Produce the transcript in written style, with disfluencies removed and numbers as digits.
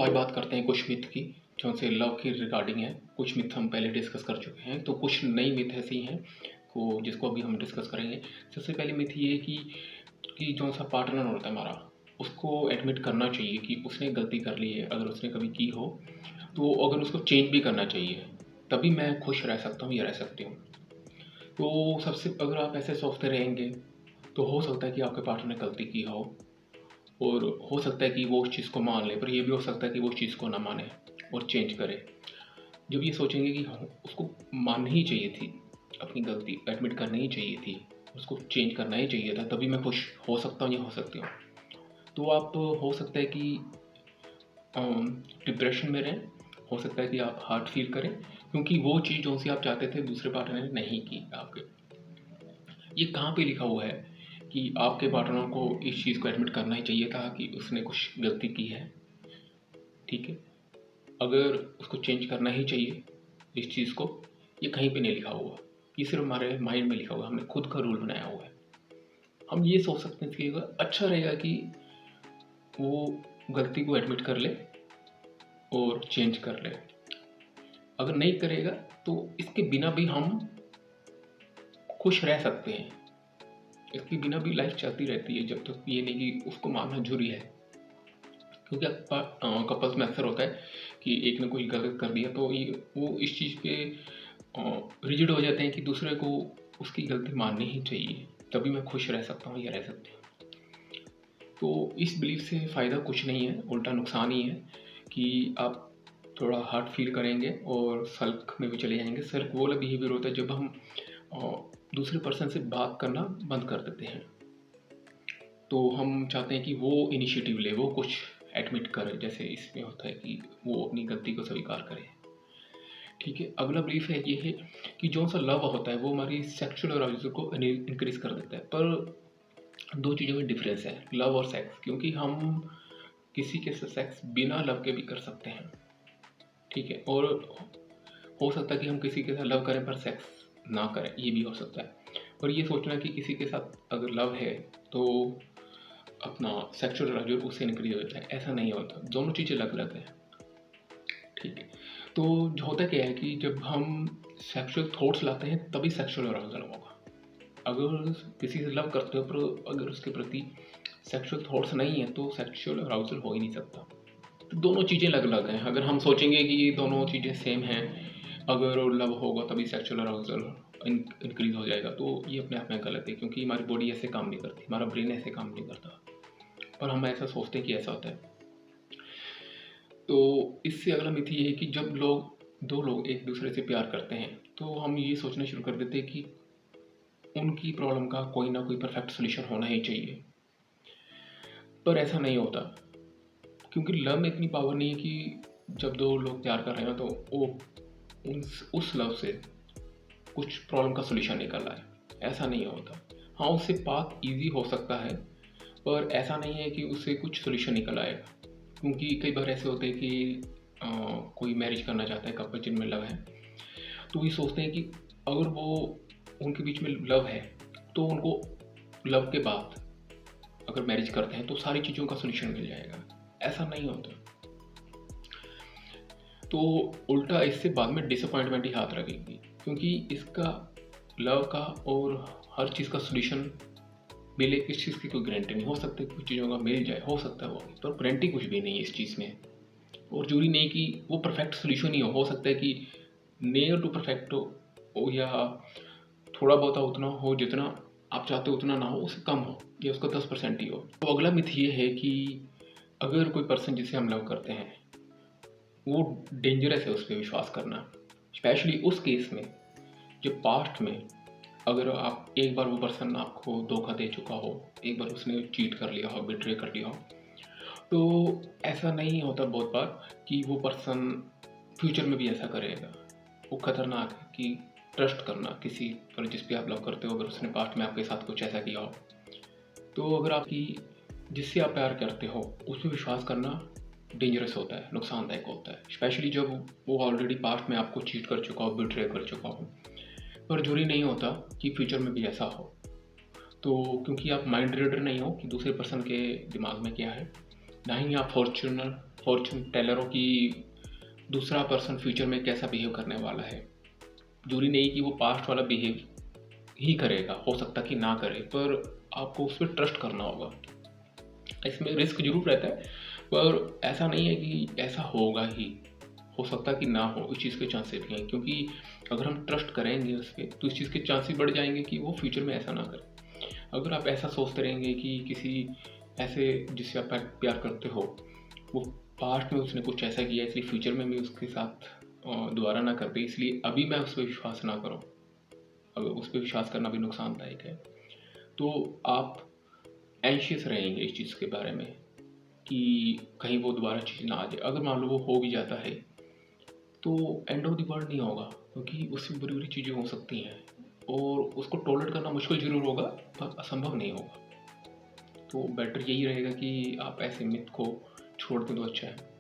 आज बात करते हैं कुछ मिथ की, जो से लव के रिगार्डिंग है। कुछ मिथ हम पहले डिस्कस कर चुके हैं, तो कुछ नई मिथ ऐसी हैं को जिसको अभी हम डिस्कस करेंगे। सबसे पहले मिथ ये है कि जो सा पार्टनर होता है हमारा, उसको एडमिट करना चाहिए कि उसने गलती कर ली है। अगर उसने कभी की हो तो अगर उसको चेंज भी करना चाहिए, तभी मैं खुश रह सकता हूँ या रह सकती हूँ। तो सबसे अगर आप ऐसे सोचते रहेंगे तो हो सकता है कि आपके पार्टनर ने गलती की हो, और हो सकता है कि वो उस चीज़ को मान ले, पर ये भी हो सकता है कि वो उस चीज़ को ना माने और चेंज करे। जब ये सोचेंगे कि हाँ, उसको माननी ही चाहिए थी, अपनी गलती एडमिट करनी ही चाहिए थी, उसको चेंज करना ही चाहिए था, तभी मैं खुश हो सकता हूँ या हो सकती हूँ। तो आप हो सकता है कि डिप्रेशन में रहें, हो सकता है कि आप हार्ट फील करें, क्योंकि वो चीज़ जो सी आप चाहते थे दूसरे पार्टनर ने नहीं की आपके। ये कहाँ पे लिखा हुआ है कि आपके पार्टनर को इस चीज़ को एडमिट करना ही चाहिए था कि उसने कुछ गलती की है? ठीक है, अगर उसको चेंज करना ही चाहिए इस चीज़ को, ये कहीं पे नहीं लिखा हुआ। ये सिर्फ हमारे माइंड में लिखा हुआ है, हमने खुद का रूल बनाया हुआ है। हम ये सोच सकते हैं कि अच्छा रहेगा कि वो गलती को एडमिट कर ले और चेंज कर ले। अगर नहीं करेगा तो इसके बिना भी हम खुश रह सकते हैं, इसके बिना भी लाइफ चलती रहती है, जब तक ये नहीं कि उसको मानना जरूरी है। क्योंकि कपल्स में अक्सर होता है कि एक ने कोई गलत कर दिया तो ये वो इस चीज़ पे रिजिड हो जाते हैं कि दूसरे को उसकी गलती माननी ही चाहिए, तभी मैं खुश रह सकता हूँ या रह सकती हूँ। तो इस बिलीफ से फ़ायदा कुछ नहीं है, उल्टा नुकसान ही है कि आप थोड़ा हार्ट फील करेंगे और सल्क में भी चले जाएंगे। सल्क वो वाला बिहेवियर होता है जब हम दूसरे पर्सन से बात करना बंद कर देते हैं। तो हम चाहते हैं कि वो इनिशिएटिव ले, वो कुछ एडमिट करे, जैसे इसमें होता है कि वो अपनी गलती को स्वीकार करे। ठीक है, अगला बिलीफ है ये है कि जो सा लव होता है वो हमारी सेक्सुअल अराउजल को इंक्रीज कर देता है। पर दो चीज़ों में डिफरेंस है, लव और सेक्स। क्योंकि हम किसी के साथ सेक्स बिना लव के भी कर सकते हैं, ठीक है, और हो सकता है कि हम किसी के साथ लव करें पर सेक्स ना करें, ये भी हो सकता है। और ये सोचना कि किसी के साथ अगर लव है तो अपना सेक्सुअल अराउजल उससे इंक्रीज हो जाता है, ऐसा नहीं होता। दोनों चीज़ें अलग अलग हैं, ठीक है। तो जो होता क्या है कि जब हम सेक्सुअल थॉट्स लाते हैं तभी सेक्सुअल अराउजल होगा। अगर किसी से लव करते हो पर अगर उसके प्रति सेक्सुअल थॉट्स नहीं है तो सेक्सुअल अराउजल हो ही नहीं सकता। तो दोनों चीज़ें अलग अलग हैं। अगर हम सोचेंगे कि ये दोनों चीज़ें सेम हैं, अगर लव होगा तभी सेक्सुअल अराउजल इंक्रीज हो जाएगा, तो ये अपने आप में गलत है। क्योंकि हमारी बॉडी ऐसे काम नहीं करती, हमारा ब्रेन ऐसे काम नहीं करता, पर हम ऐसा सोचते हैं कि ऐसा होता है। तो इससे अगला मिथ ये है कि जब दो लोग एक दूसरे से प्यार करते हैं तो हम ये सोचना शुरू कर देते हैं कि उनकी प्रॉब्लम का कोई ना कोई परफेक्ट सोल्यूशन होना ही चाहिए। पर ऐसा नहीं होता, क्योंकि लव में इतनी पावर नहीं है कि जब दो लोग प्यार कर रहे हैं तो वो उस लव से कुछ प्रॉब्लम का सोल्यूशन निकल आए, ऐसा नहीं होता। हाँ, उससे बात ईजी हो सकता है, पर ऐसा नहीं है कि उससे कुछ सोल्यूशन निकल आएगा। क्योंकि कई बार ऐसे होते हैं कि कोई मैरिज करना चाहता है, कपल जिनमें लव है, तो ये सोचते हैं कि अगर वो उनके बीच में लव है तो उनको लव के बाद अगर मैरिज करते हैं तो सारी चीज़ों का सोल्यूशन मिल जाएगा, ऐसा नहीं होता। तो उल्टा इससे बाद में डिसअपॉइंटमेंट ही हाथ रखेगी, क्योंकि इसका लव का और हर चीज़ का सोल्यूशन मिले इस चीज़ की कोई गारंटी नहीं। हो सकता है कुछ चीज़ों का मिल जाए, हो सकता है वो, पर गारंटी कुछ भी नहीं है इस चीज़ में। और जरूरी नहीं कि वो परफेक्ट सोल्यूशन ही हो सकता है कि नियर टू परफेक्ट हो या थोड़ा बहुत उतना हो, जितना आप चाहते हो उतना ना हो, उससे कम हो या उसका 10% ही हो। तो अगला मिथ ये है कि अगर कोई पर्सन जिसे हम लव करते हैं वो डेंजरस है, उस पर विश्वास करना, स्पेशली उस केस में जब पास्ट में अगर आप एक बार वो पर्सन आपको धोखा दे चुका हो, एक बार उसने चीट कर लिया हो, बिट्रे कर लिया हो, तो ऐसा नहीं होता बहुत बार कि वो पर्सन फ्यूचर में भी ऐसा करेगा। वो खतरनाक है कि ट्रस्ट करना किसी पर जिस पे आप लव करते हो, अगर उसने पास्ट में आपके साथ कुछ ऐसा किया हो, तो अगर आपकी जिससे आप प्यार करते हो उस पर विश्वास करना डेंजरस होता है, नुकसानदायक होता है, स्पेशली जब वो ऑलरेडी पास्ट में आपको चीट कर चुका हो, बिट्रे कर चुका हो। पर जरूरी नहीं होता कि फ्यूचर में भी ऐसा हो। तो क्योंकि आप माइंड रीडर नहीं हो कि दूसरे पर्सन के दिमाग में क्या है, ना ही आप फॉर्च्यूनर फॉर्चून टेलरों की दूसरा पर्सन फ्यूचर में कैसा बिहेव करने वाला है। जरूरी नहीं कि वो पास्ट वाला बिहेव ही करेगा, हो सकता कि ना करे, पर आपको उस पर ट्रस्ट करना होगा। इसमें रिस्क जरूर रहता है, पर ऐसा नहीं है कि ऐसा होगा ही, हो सकता कि ना हो, इस चीज़ के चांसेस भी हैं। क्योंकि अगर हम ट्रस्ट करेंगे उस पर तो इस चीज़ के चांसेस बढ़ जाएंगे कि वो फ्यूचर में ऐसा ना करे। अगर आप ऐसा सोचते रहेंगे कि किसी ऐसे जिससे आप प्यार करते हो वो पास्ट में उसने कुछ ऐसा किया इसलिए फ्यूचर में भी उसके साथ दोबारा ना कर पाए, इसलिए अभी मैं उस पर विश्वास ना करूँ, अगर उस पर विश्वास करना भी नुकसानदायक है, तो आप एंशियस रहेंगे इस चीज़ के बारे में कि कहीं वो दोबारा चीज़ ना आ जाए। अगर मान लो वो हो भी जाता है तो एंड ऑफ द वर्ल्ड नहीं होगा, क्योंकि उससे बुरी बुरी चीज़ें हो सकती हैं और उसको टॉलरेट करना मुश्किल ज़रूर होगा, पर असंभव नहीं होगा। तो बेटर यही रहेगा कि आप ऐसे मिथ को छोड़ दें तो अच्छा है।